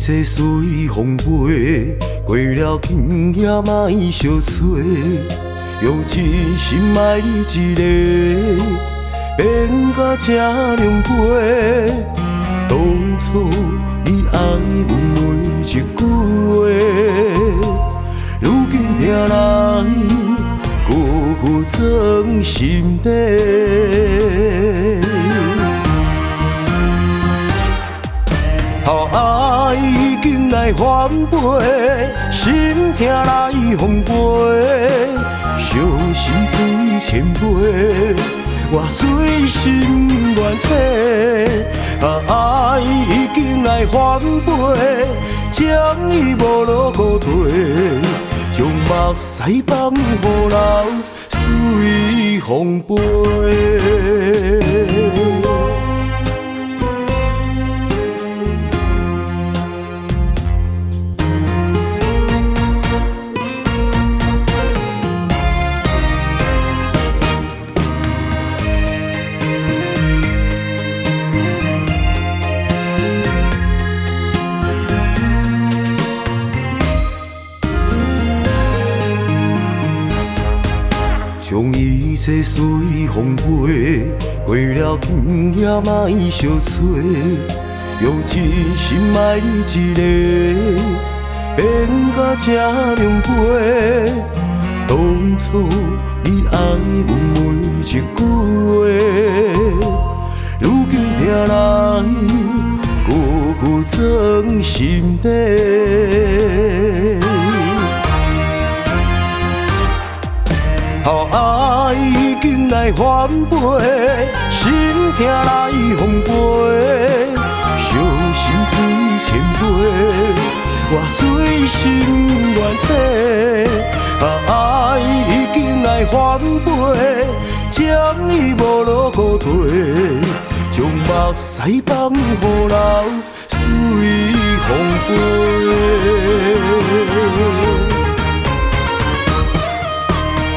这随风飞，过了今夜莫相找，用真心爱你一个，变甲这狼狽。当初你爱阮每一句话，如今听来孤孤藏心底。好爱已经来翻飞，心痛来风飞，伤心水千杯，我醉心愿切。爱已经来翻飞，将伊无路可退，将目屎放予人随风飞。将一切随风飞，过了今夜莫相找，用真心爱你一个，变甲这狼狽。当初你爱阮每一句话，如今听来孤孤藏心底。好爱已经来翻飞，心痛来风飞，伤心水千杯，我醉心愿切。爱已经来翻飞，将伊无路可退，将目屎放予人随风飞。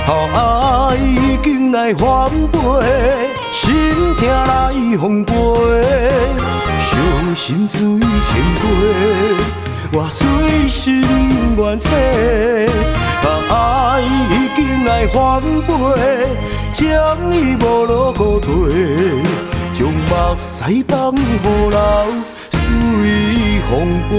好爱已经来翻飞，心痛来风飞，伤心水千杯，我醉心愿切。爱已经来翻飞，将伊无路可退，将目屎放予人随风飞。